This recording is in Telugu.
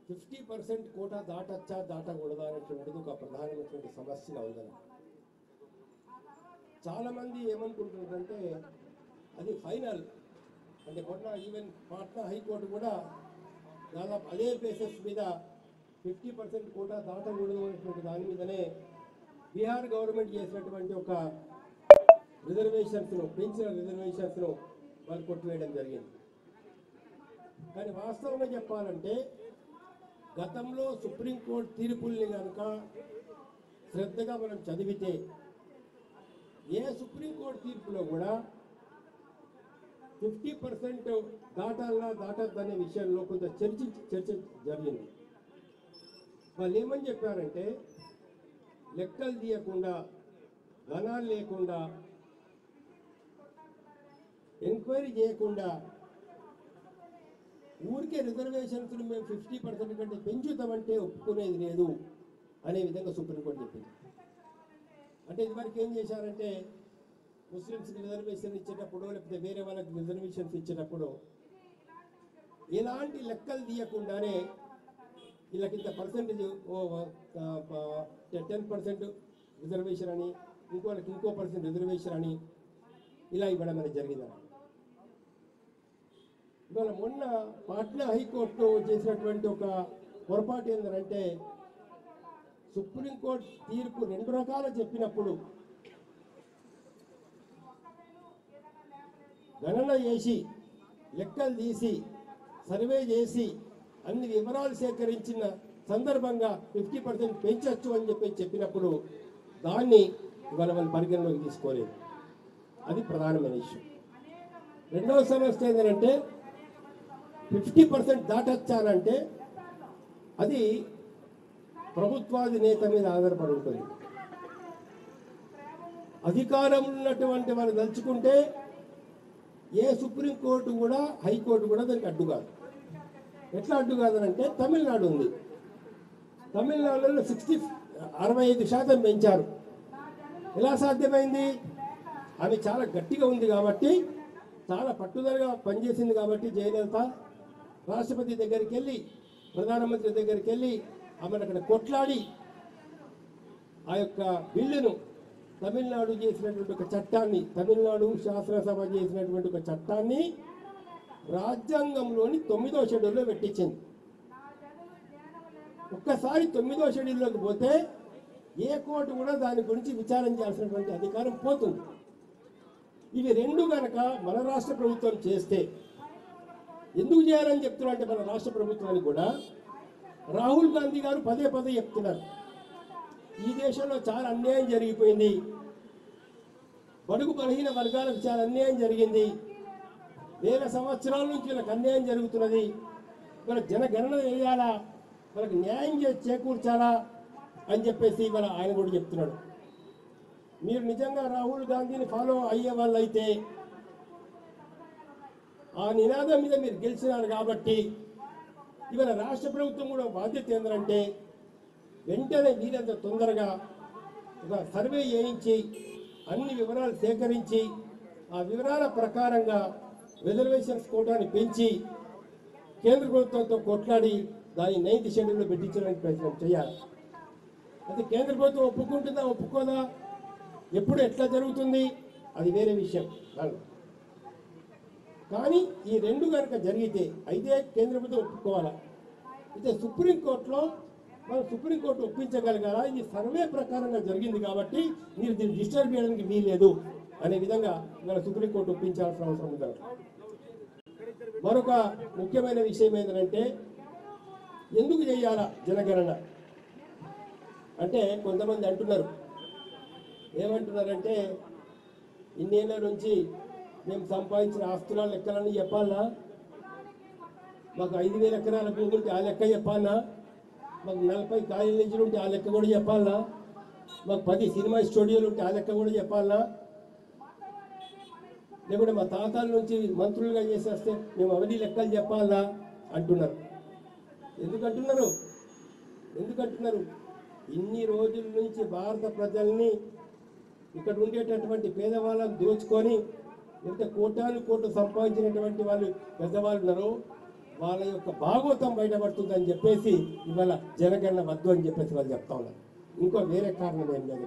50% కోటా దాటచ్చా దాటకూడదా అనేటువంటిది ఒక ప్రధానమైనటువంటి సమస్యగా ఉందని చాలామంది ఏమనుకుంటున్నారంటే అది ఫైనల్. అంటే మొన్న ఈవెన్ పాట్నా హైకోర్టు కూడా దాదాపు అదే బేసిస్ మీద 50% కోటా దాటకూడదు అనేటువంటి దాని మీదనే బీహార్ గవర్నమెంట్ చేసినటువంటి ఒక రిజర్వేషన్స్ను పెంచిన రిజర్వేషన్స్ను వాళ్ళు కొట్టివేయడం జరిగింది. కానీ వాస్తవంగా చెప్పాలంటే గతంలో సుప్రీంకోర్టు తీర్పుల్ని కనుక శ్రద్ధగా మనం చదివితే ఏ సుప్రీంకోర్టు తీర్పులో కూడా 50% దాటాలా దాటద్దనే విషయంలో కొంత చర్చ జరిగింది. వాళ్ళు ఏమని చెప్పారంటే లెక్కలు తీయకుండా గణాలు లేకుండా ఎంక్వైరీ చేయకుండా ఊరికే రిజర్వేషన్స్ మేము 50% కంటే పెంచుతామంటే ఒప్పుకునేది లేదు అనే విధంగా సుప్రీంకోర్టు చెప్పింది. అంటే ఇదివరకు ఏం చేశారంటే ముస్లిమ్స్కి రిజర్వేషన్ ఇచ్చేటప్పుడు లేకపోతే వేరే వాళ్ళకి రిజర్వేషన్స్ ఇచ్చేటప్పుడు ఎలాంటి లెక్కలు తీయకుండానే వీళ్ళకి ఇంత పర్సెంటేజ్ 10% రిజర్వేషన్ అని ఇంకోళ్ళకి ఇంకో % రిజర్వేషన్ అని ఇలా ఇవ్వడం అనేది జరిగింది. ఇవాళ మొన్న పాట్నా హైకోర్టు చేసినటువంటి ఒక పొరపాటు ఏంటంటే సుప్రీంకోర్టు తీర్పు 2 రకాలు చెప్పినప్పుడు గణన చేసి లెక్కలు తీసి సర్వే చేసి అన్ని వివరాలు సేకరించిన సందర్భంగా 50% పెంచవచ్చు అని చెప్పినప్పుడు దాన్ని ఇవాళ వాళ్ళు పరిగణలోకి తీసుకోలేదు. అది ప్రధానమైన ఇష్యూ. రెండవ సమస్య ఏంటంటే 50% దాటొచ్చానంటే అది ప్రభుత్వాధినేత మీద ఆధారపడి ఉంటుంది. అధికారం ఉన్నటువంటి వాళ్ళు తలుచుకుంటే ఏ సుప్రీంకోర్టు కూడా హైకోర్టు కూడా దానికి అడ్డు కాదు. ఎట్లా అడ్డు కాదనంటే తమిళనాడు ఉంది. తమిళనాడులో 65% పెంచారు. ఎలా సాధ్యమైంది? ఆమె చాలా గట్టిగా ఉంది కాబట్టి, చాలా పట్టుదలగా పనిచేసింది కాబట్టి జయలలిత రాష్ట్రపతి దగ్గరికి వెళ్ళి ప్రధానమంత్రి దగ్గరికి వెళ్ళి ఆమెను అక్కడ కొట్లాడి ఆ యొక్క బిల్లును తమిళనాడు చేసినటువంటి ఒక చట్టాన్ని, తమిళనాడు శాసనసభ చేసినటువంటి ఒక చట్టాన్ని రాజ్యాంగంలోని 9వ షెడ్యూల్లో పెట్టించింది. ఒక్కసారి 9వ షెడ్యూల్లోకి పోతే ఏ కోర్టు కూడా దాని గురించి విచారణ చేయాల్సినటువంటి అధికారం పోతుంది. ఇవి రెండు కనుక మన రాష్ట్ర ప్రభుత్వం చేస్తే ఎందుకు చేయాలని చెప్తున్నా అంటే మన రాష్ట్ర ప్రభుత్వానికి కూడా రాహుల్ గాంధీ గారు పదే చెప్తున్నారు, ఈ దేశంలో చాలా అన్యాయం జరిగిపోయింది, బడుగు బలహీన వర్గాలకు చాలా అన్యాయం జరిగింది, వేల సంవత్సరాల నుంచి వీళ్ళకి అన్యాయం జరుగుతున్నది, వాళ్ళకి జనగణన వేయాలా, వాళ్ళకి న్యాయం చేకూర్చాలా అని చెప్పేసి ఇవాళ ఆయన కూడా చెప్తున్నాడు. మీరు నిజంగా రాహుల్ గాంధీని ఫాలో అయ్యే వాళ్ళు అయితే ఆ నినాదం మీద మీరు గెలిచినారు కాబట్టి ఇవాళ రాష్ట్ర ప్రభుత్వం కూడా బాధ్యత ఏంటంటే వెంటనే వీరంత తొందరగా ఒక సర్వే చేయించి అన్ని వివరాలు సేకరించి ఆ వివరాల ప్రకారంగా రిజర్వేషన్స్ కోటాని పెంచి కేంద్ర ప్రభుత్వంతో కొట్లాడి దాన్ని 9th షెడ్యూల్లో పెట్టించడానికి ప్రయత్నం చేయాలి. అయితే కేంద్ర ప్రభుత్వం ఒప్పుకుంటుందా ఒప్పుకోదా, ఎప్పుడు ఎట్లా జరుగుతుంది అది వేరే విషయం. కానీ ఈ రెండు కనుక జరిగితే అయితే కేంద్ర ప్రభుత్వం ఒప్పుకోవాలా, అయితే సుప్రీంకోర్టులో మనం సుప్రీంకోర్టు ఒప్పించగలగాలా, ఇది సర్వే ప్రకారంగా జరిగింది కాబట్టి మీరు దీన్ని డిస్టర్బ్ చేయడానికి వీల్లేదు అనే విధంగా మన సుప్రీంకోర్టు ఒప్పించాల్సిన అవసరం ఉంది. మరొక ముఖ్యమైన విషయం ఏంటంటే ఎందుకు చేయాలా జనగణన అంటే కొంతమంది అంటున్నారు, ఏమంటున్నారంటే ఇన్నేళ్ళ నుంచి మేము సంపాదించిన ఆస్తుల లెక్కలన్నీ చెప్పాలనా, మాకు 5,000 ఎకరాల భూమి ఉంటే ఆ లెక్క చెప్పాలనా, మాకు 40 కాలేజీలు ఉంటే ఆ లెక్క కూడా చెప్పాలనా, మాకు 10 సినిమా స్టూడియోలు ఉంటే ఆ లెక్క కూడా చెప్పాలనా, లేకుంటే మా తాతల నుంచి మంత్రులుగా చేసేస్తే మేము అవన్నీ లెక్కలు చెప్పాలనా అంటున్నారు. ఎందుకంటున్నారు? ఇన్ని రోజుల నుంచి భారత ప్రజల్ని ఇక్కడ ఉండేటటువంటి పేదవాళ్ళని దోచుకొని ఎంత కోటాను కోట్లు సంపాదించినటువంటి వాళ్ళు పెద్దవాళ్ళు ఉన్నారు, వాళ్ళ యొక్క భాగోతం బయటపడుతుందని చెప్పేసి ఇవాళ జనగణన వద్దు అని చెప్పేసి వాళ్ళు చెప్తా ఉన్నారు. ఇంకో వేరే కారణం ఏం లేదు.